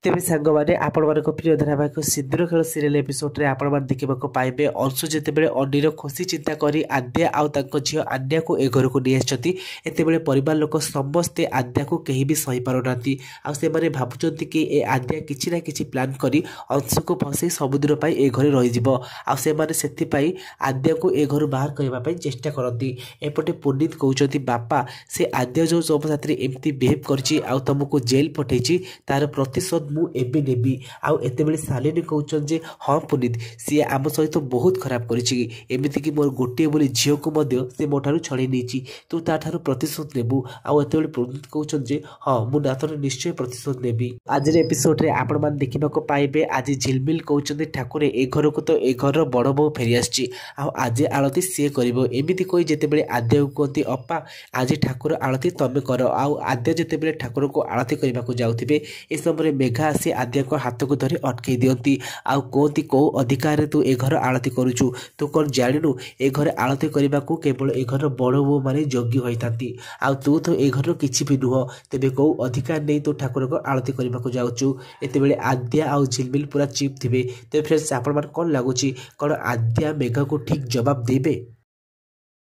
तेरे सांग मैंने आपण मान प्रिय धारावाहिक सिंदूर खेल सीरियल एपिसोड रे आपण मान देखा पाइबे अंशु जितेबाला अनिर खुशी चिंता करी आद्या आउ झील आद्या को ए घर को नहीं आसते परिवार लोक समस्ते आद्या को कहीं भी सही पार ना आने भावुं कि ए आद्या किसी ना कि प्लां कर अंशु को फसई सबुदिन ए घर रही आद्या को ए घर बाहर करने चेष्टा करती एपटे पुनीत कहते बापा से आद्या जो तुम साथी एमती बिहेव कर तुमको जेल पठे तार प्रतिशोध मु एबे नेबी आउ एतेबेले शालिनी कहउछन जे हां पुनीत सी आम सहित बहुत खराब करिछि एमिति कि मोर गोटे बोली झियो को मध्य से मोठारु छड़ी नीची तू ताठारु प्रतिशोध नेबू आउ एतेबेले पुनीत कहउछन जे हां मु नातर निश्चय प्रतिशोध नेबी। आज रे एपिसोड रे आपण मान देखिबा को पाइबे आज झिलमिल कहउछन ठाकुर ए घर को तो ए घर बड़ बो फेरी आछि आउ आज आळती से करिवो एमिति कोइ जेतेबेले आद्य को कहती अप्पा आज ठाकुर आळती तमे करो आउ आद्य जेतेबेले ठाकुर को आळती करबा को जाउथिबे ए समय मेघा आसी आद्या को हाथ को धरी अटकई दियंती आउ कहती कौ अधिकार तू ए घर आळती करूचु तू कौन जाणु ए घर आळती करने को केवल ए घर बड़ बो माने योग्य होइतांती आउ तू तो ए घर किछि भी नुह तेबे कौ अधिकार नहीं तू ठाकुर को आळती करने को जाउचु एते बेले आद्या आउ झिलमिल पूरा चीप थिबे। तेबे फ्रेंड्स आपण मान कोन लागुची कोन आद्या मेघा को ठीक जवाब देबे।